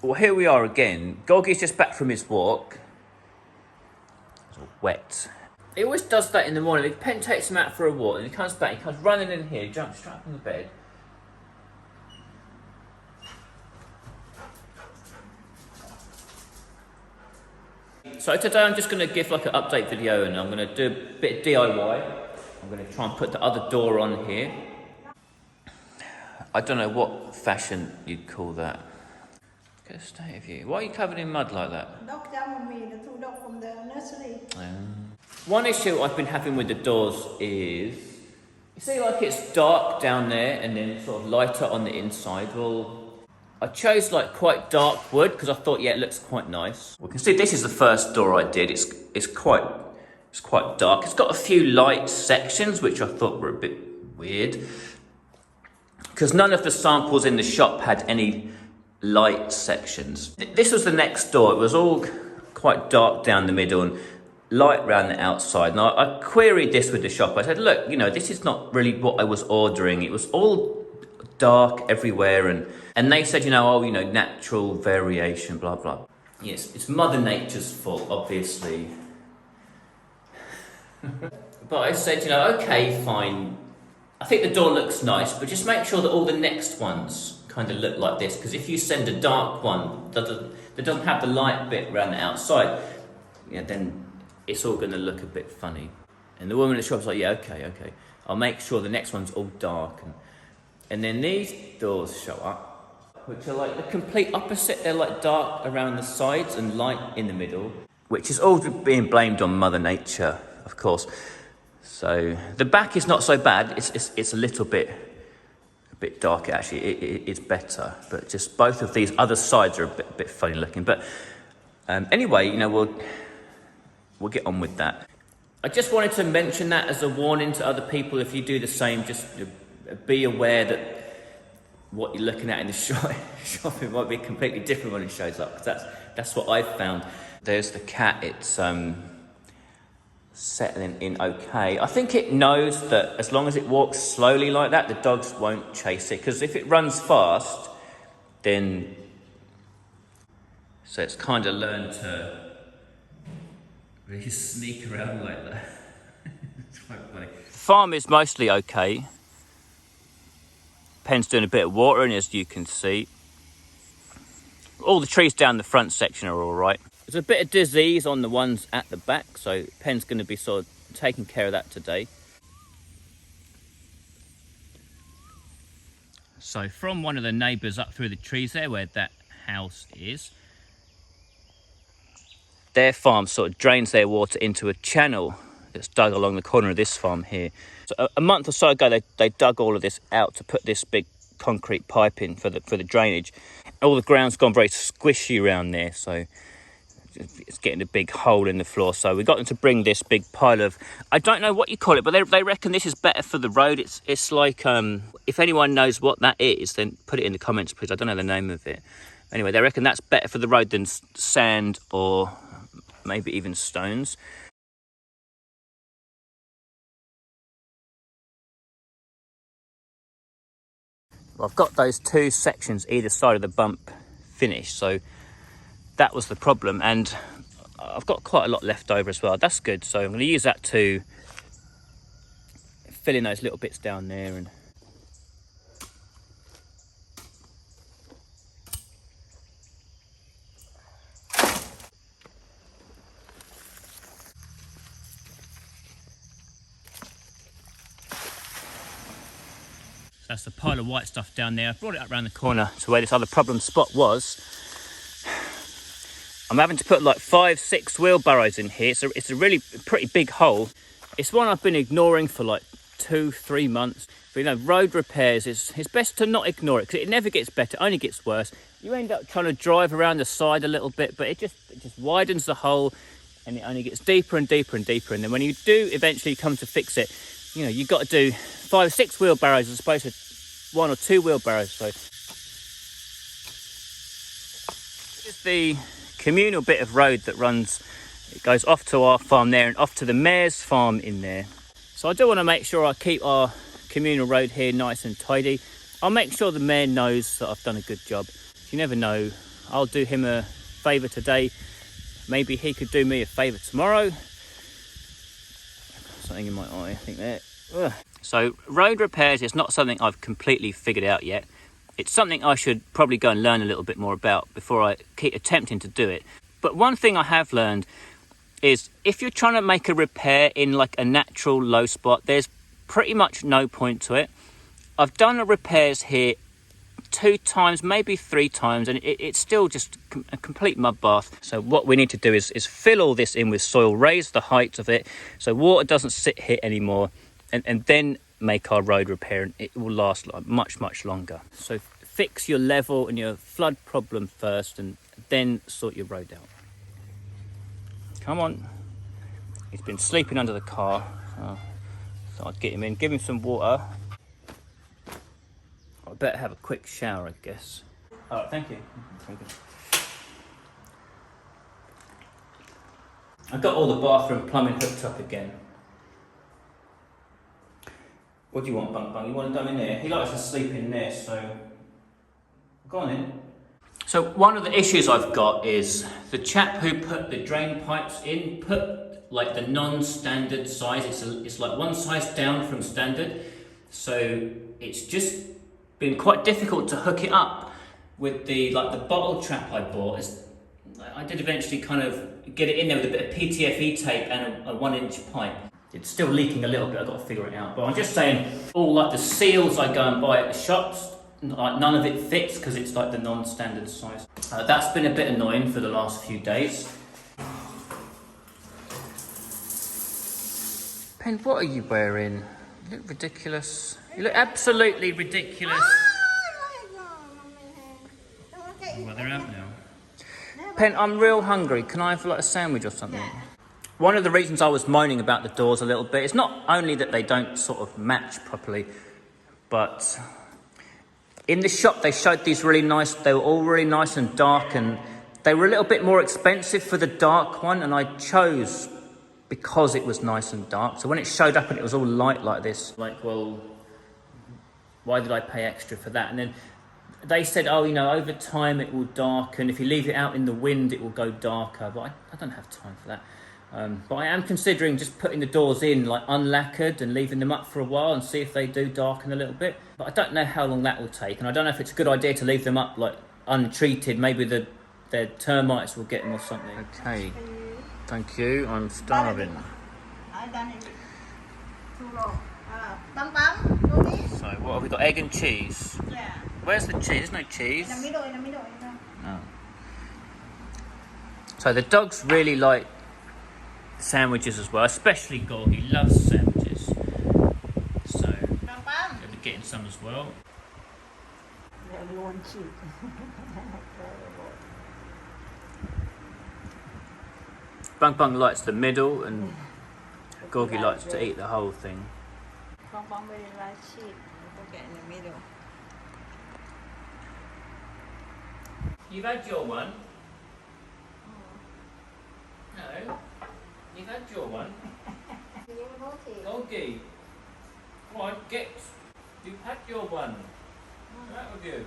Well, here we are again. Goggy's just back from his walk. It's all wet. He always does that in the morning. Pen takes him out for a walk and he comes back, he comes running in here, jumps straight up on the bed. So today I'm just going to give like an update video and I'm going to do a bit of DIY. I'm going to try and put the other door on here. I don't know what fashion you'd call that. Look at the state of you. Why are you covered in mud like that? Dog down with me, the two dogs from the nursery. One issue I've been having with the doors is, you see like it's dark down there and then sort of lighter on the inside. Well, I chose like quite dark wood because I thought, yeah, it looks quite nice. We can see this is the first door I did. It's quite dark. It's got a few light sections which I thought were a bit weird because none of the samples in the shop had any light sections. This was the next door. It was all quite dark down the middle and light around the outside. And I queried this with the shop. I said, look, you know, this is not really what I was ordering. It was all dark everywhere, and they said, you know, oh, you know, natural variation, blah blah. Yes, it's Mother Nature's fault, obviously. But I said, you know, okay, fine. I think the door looks nice, but just make sure that all the next ones kind of look like this, because if you send a dark one that doesn't have the light bit around the outside, yeah, then it's all going to look a bit funny. And the woman at the shop was like, yeah, okay, I'll make sure the next one's all dark. And then these doors show up, which are like the complete opposite. They're like dark around the sides and light in the middle, which is all being blamed on Mother Nature, of course. So the back is not so bad. It's a little bit darker actually. It's better, but just both of these other sides are a bit funny looking. But anyway, you know, we'll get on with that. I just wanted to mention that as a warning to other people. If you do the same, just be aware that what you're looking at in the shop it might be completely different when it shows up, because that's what I've found. There's the cat. It's settling in okay. I think it knows that as long as it walks slowly like that, the dogs won't chase it, because if it runs fast, then so it's kind of learned to really sneak around like that. It's quite funny. The farm is mostly okay. Pen's doing a bit of watering, as you can see. All the trees down the front section are all right. There's a bit of disease on the ones at the back, so Pen's going to be sort of taking care of that today. So from one of the neighbours up through the trees there, where that house is, their farm sort of drains their water into a channel that's dug along the corner of this farm here. So a month or so ago, they dug all of this out to put this big concrete pipe in for the drainage. All the ground's gone very squishy around there, so it's getting a big hole in the floor. So we got them to bring this big pile of, I don't know what you call it, but they reckon this is better for the road. It's like, if anyone knows what that is, then put it in the comments, please. I don't know the name of it. Anyway, they reckon that's better for the road than sand or maybe even stones. Well, I've got those two sections either side of the bump finished, so that was the problem, and I've got quite a lot left over as well. That's good, so I'm going to use that to fill in those little bits down there. And that's the pile of white stuff down there. I brought it up around the corner to where this other problem spot was. I'm having to put like 5-6 wheelbarrows in here. So it's a really pretty big hole. It's one I've been ignoring for like 2-3 months. But you know, road repairs, it's best to not ignore it, because it never gets better, it only gets worse. You end up trying to drive around the side a little bit, but it just widens the hole, and it only gets deeper and deeper and deeper. And then when you do eventually come to fix it, you know, you've got to do 5-6 wheelbarrows as opposed to 1 or 2 wheelbarrows. So this is the communal bit of road that runs, it goes off to our farm there and off to the mayor's farm in there. So I do want to make sure I keep our communal road here nice and tidy. I'll make sure the mayor knows that I've done a good job. You never know, I'll do him a favour today. Maybe he could do me a favour tomorrow. Something in my eye, I think there. Ugh. So road repairs is not something I've completely figured out yet. It's something I should probably go and learn a little bit more about before I keep attempting to do it. But one thing I have learned is if you're trying to make a repair in like a natural low spot, there's pretty much no point to it. I've done the repairs here 2 times, maybe 3 times, and it's still just a complete mud bath. So what we need to do is fill all this in with soil, raise the height of it so water doesn't sit here anymore, and then make our road repair, and it will last like much longer. So fix your level and your flood problem first, and then sort your road out. Come on. He's been sleeping under the car. So I'd get him in, give him some water. I better have a quick shower, I guess. All right, thank you. Thank you. I've got all the bathroom plumbing hooked up again. What do you want, Bunk Bunk? You want him done in there? He likes to sleep in there, so go on in. So one of the issues I've got is the chap who put the drain pipes in put like the non-standard size. It's like 1 size down from standard, so it's just been quite difficult to hook it up with the bottle trap I bought. I did eventually kind of get it in there with a bit of PTFE tape and a 1-inch pipe. It's still leaking a little bit. I've got to figure it out. But I'm just saying, all like the seals I go and buy at the shops, like none of it fits because it's like the non-standard size. That's been a bit annoying for the last few days. Pen, what are you wearing? You look ridiculous. You look absolutely ridiculous. Well, they're out now. Pen, I'm real hungry. Can I have like a sandwich or something? One of the reasons I was moaning about the doors a little bit is not only that they don't sort of match properly, but in the shop they showed these really nice, they were all really nice and dark, and they were a little bit more expensive for the dark one, and I chose because it was nice and dark. So when it showed up and it was all light like this, like, well, why did I pay extra for that? And then they said, oh, you know, over time it will darken. If you leave it out in the wind, it will go darker. But I don't have time for that. But I am considering just putting the doors in like unlacquered and leaving them up for a while and see if they do darken a little bit. But I don't know how long that will take, and I don't know if it's a good idea to leave them up like untreated. Maybe the termites will get them or something. Okay, thank you. I'm starving. I done it too long. Bum bum, go in. So what have we got? Egg and cheese. Yeah. Where's the cheese? There's no cheese. In the middle. No. So the dogs really like sandwiches as well, especially Gorg. He loves sandwiches. So he'll be getting some as well. Everyone cheap. Bung Bung likes the middle, and Gorgie likes to eat the whole thing. Bum bum really like cheap. We'll get in the middle. You've had your one? No. You've had your one? Gorgie. Come on, get. You've had your one. That was good.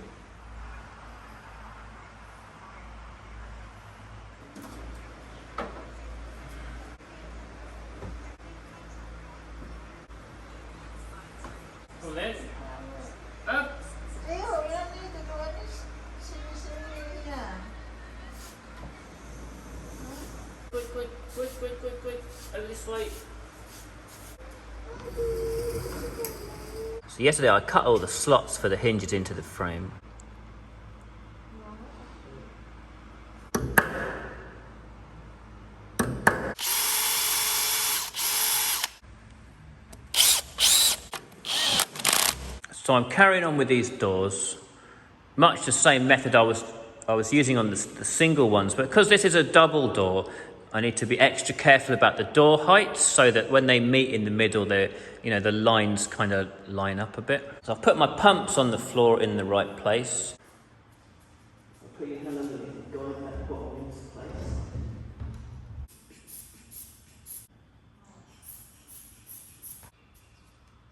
Well then. Up. Quick. Over this way. So yesterday I cut all the slots for the hinges into the frame. So I'm carrying on with these doors, much the same method I was using on the single ones, but because this is a double door, I need to be extra careful about the door heights so that when they meet in the middle, the lines kind of line up a bit. So I've put my pumps on the floor in the right place. I'll put your hand underneath the guide at the bottom into place.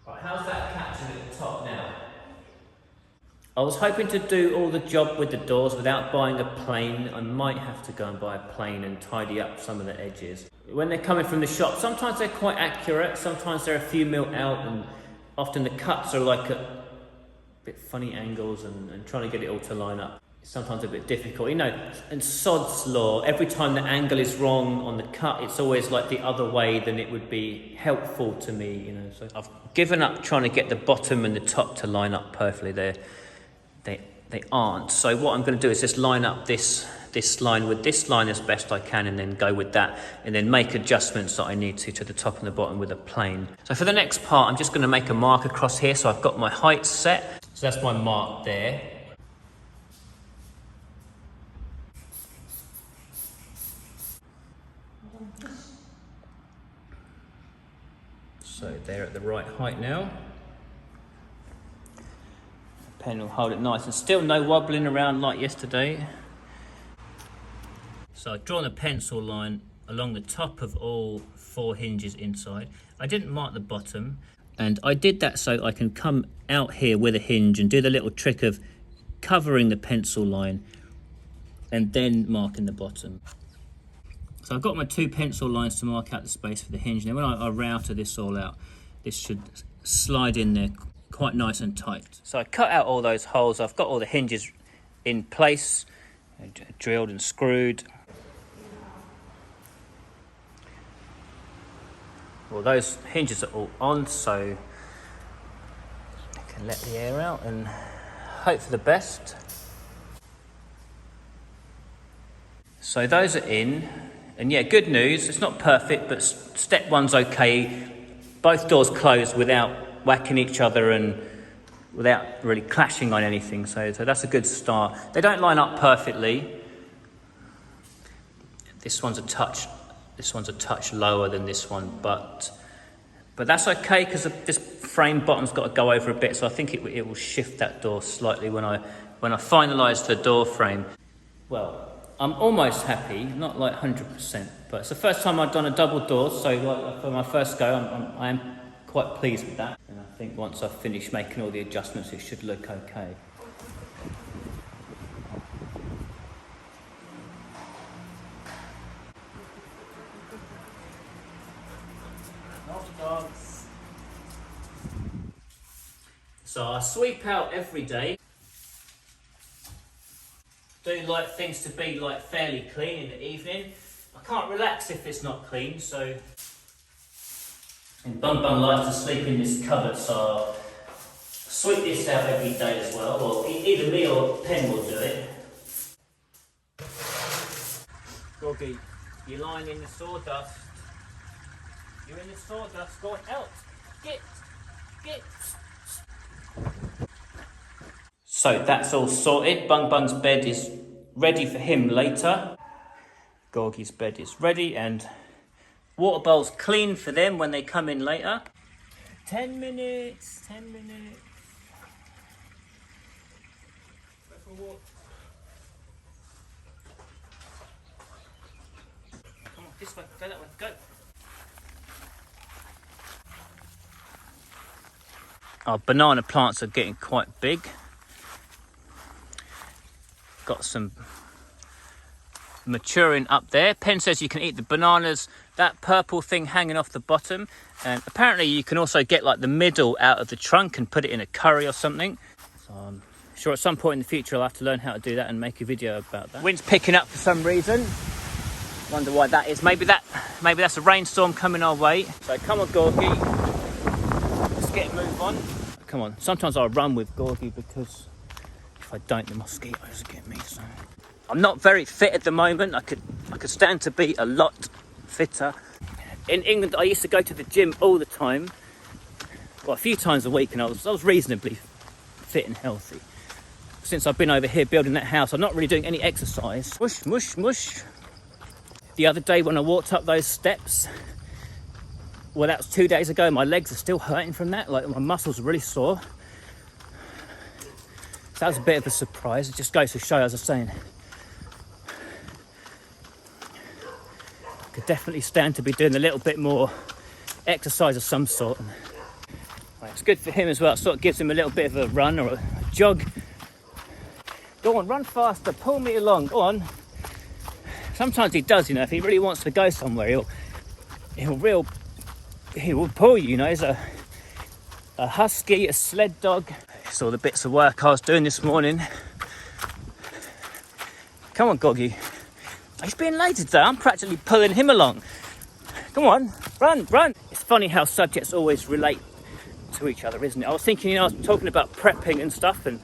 Right, how's that catching at the top now? I was hoping to do all the job with the doors without buying a plane. I might have to go and buy a plane and tidy up some of the edges. When they're coming from the shop, sometimes they're quite accurate, sometimes they're a few mil out, and often the cuts are like at bit funny angles, and trying to get it all to line up. It's sometimes a bit difficult. You know, in Sod's law, every time the angle is wrong on the cut, it's always like the other way than it would be helpful to me, you know. So I've given up trying to get the bottom and the top to line up perfectly. They aren't. So what I'm going to do is just line up this line with this line as best I can, and then go with that, and then make adjustments that I need to the top and the bottom with a plane. So for the next part, I'm just going to make a mark across here. So I've got my height set. So that's my mark there. So they're at the right height now. The pen will hold it nice, and still no wobbling around like yesterday. So I've drawn a pencil line along the top of all 4 hinges inside. I didn't mark the bottom, and I did that so I can come out here with a hinge and do the little trick of covering the pencil line and then marking the bottom. So I've got my 2 pencil lines to mark out the space for the hinge. Now when I router this all out, this should slide in there quite nice and tight. So I cut out all those holes. I've got all the hinges in place, drilled and screwed. Well, those hinges are all on, so I can let the air out and hope for the best. So those are in, and yeah, good news, it's not perfect, but step 1's okay. Both doors closed without whacking each other and without really clashing on anything, so that's a good start. They don't line up perfectly. This one's a touch lower than this one, but that's okay, because this frame bottom's got to go over a bit, so I think it will shift that door slightly when I finalise the door frame. Well, I'm almost happy, not like 100%, but it's the first time I've done a double door, so like for my first go, I am quite pleased with that. And I think once I've finished making all the adjustments, it should look okay. So I sweep out every day. Do like things to be like fairly clean in the evening. I can't relax if it's not clean, so. And Bun Bun likes to sleep in this cupboard, so I'll sweep this out every day as well. Or either me or Pen will do it. Goggy, you're lying in the sawdust. You're in the sawdust. Go on, out. Get. So that's all sorted. Bun Bun's bed is ready for him later. Gorgie's bed is ready, and water bowl's clean for them when they come in later. 10 minutes. Go for a walk. Come on, this way, go that way, go. Our banana plants are getting quite big. Got some maturing up there. Pen says you can eat the bananas, that purple thing hanging off the bottom, and apparently you can also get like the middle out of the trunk and put it in a curry or something. So I'm sure at some point in the future I'll have to learn how to do that and make a video about that. Wind's picking up for some reason. Wonder why that is. Maybe that's a rainstorm coming our way. So come on, Gorgie, let's get a move on. Come on. Sometimes I run with Gorgie because if I don't, the mosquitoes get me. So I'm not very fit at the moment. I could stand to be a lot fitter. In England, I used to go to the gym all the time, well, a few times a week, and I was reasonably fit and healthy. Since I've been over here building that house, I'm not really doing any exercise. Mush, mush, mush. The other day when I walked up those steps, well, that was 2 days ago, my legs are still hurting from that. Like, my muscles are really sore. So that was a bit of a surprise. It just goes to show, as I was saying, I could definitely stand to be doing a little bit more exercise of some sort. Well, it's good for him as well. It sort of gives him a little bit of a run or a jog Go on, run faster, pull me along, go on. Sometimes he does, you know, if he really wants to go somewhere, he will pull you, you know. He's a husky, a sled dog. It's all the bits of work I was doing this morning. Come on, Goggy. He's being lazy today. I'm practically pulling him along. Come on, run, run. It's funny how subjects always relate to each other, isn't it? I was thinking, you know, I was talking about prepping and stuff, and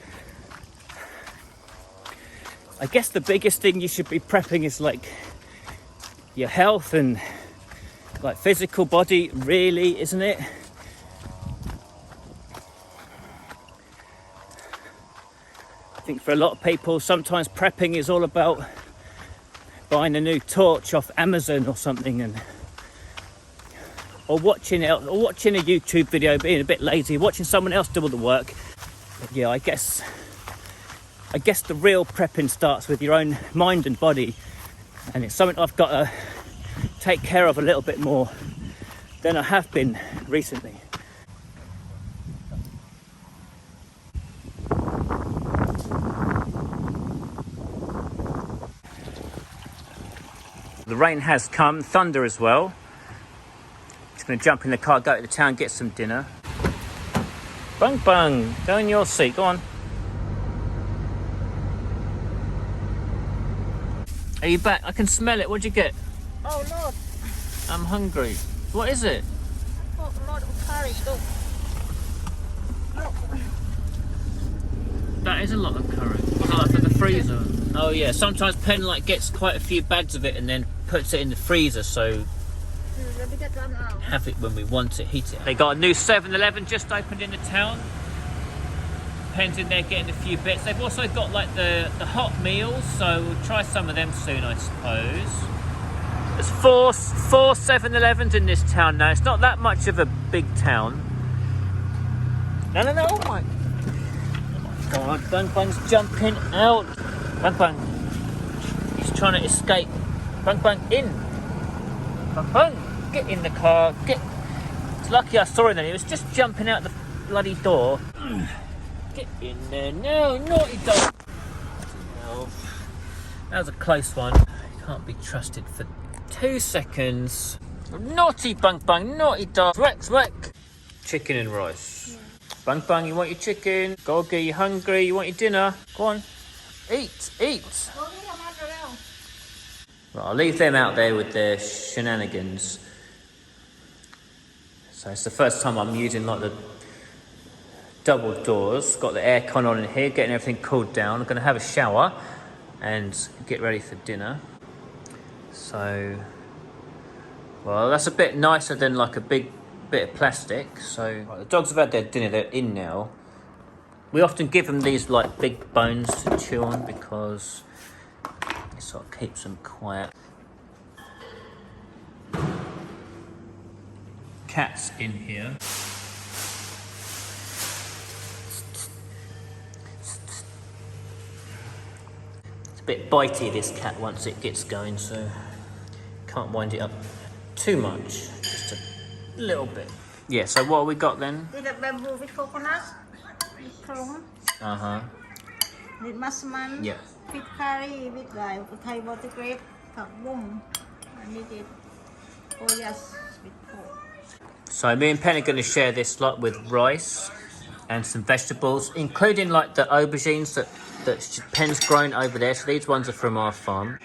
I guess the biggest thing you should be prepping is like your health and like physical body, really, isn't it? I think for a lot of people, sometimes prepping is all about buying a new torch off Amazon or something, or watching a YouTube video, being a bit lazy, watching someone else do all the work. But yeah, I guess the real prepping starts with your own mind and body, and it's something I've got to take care of a little bit more than I have been recently. The rain has come, thunder as well. Just going to jump in the car, go to the town, get some dinner. Bung bung, go in your seat, go on. Are you back? I can smell it. What'd you get? Oh Lord, I'm hungry. What is it? oh Lord of curry, look. Look. That is a lot of curry. Oh, for the freezer. Oh yeah, sometimes Pen like gets quite a few bags of it and then puts it in the freezer, so have it when we want it, heat it. They got a new 7-Eleven just opened in the town. Pen's in there getting a few bits. They've also got like the hot meals, so we'll try some of them soon, I suppose. There's four 7-Elevens in this town now. It's not that much of a big town. No, oh my God, Bung Bung's jumping out. Bung Bung, he's trying to escape. Bung Bung, in. Bung Bung, get in the car, get. It's lucky I saw him then, he was just jumping out the bloody door. Get in there, no, naughty dog. No. That was a close one. He can't be trusted for 2 seconds. Naughty Bung Bung, naughty dog. Rex. Chicken and rice. Yeah. Bung Bung, you want your chicken? Goggy, you hungry? You want your dinner? Go on. Eat. Right, I'll leave them out there with their shenanigans. So it's the first time I'm using like the double doors. Got the aircon on in here, getting everything cooled down. I'm going to have a shower and get ready for dinner. So, well, that's a bit nicer than like a big bit of plastic. So right, the dogs have had their dinner, they're in now. We often give them these like big bones to chew on because it sort of keeps them quiet. Cat's in here. It's a bit bitey, this cat, once it gets going, so can't wind it up too much, just a little bit. Yeah, so what have we got then? With the bamboo with coconut, with prawn, with massaman, Yeah. with curry, with like Thai water grape, boom, and with it. Oh yes, with pork. So me and Penn are going to share this lot with rice and some vegetables, including like the aubergines that Penn's grown over there. So these ones are from our farm.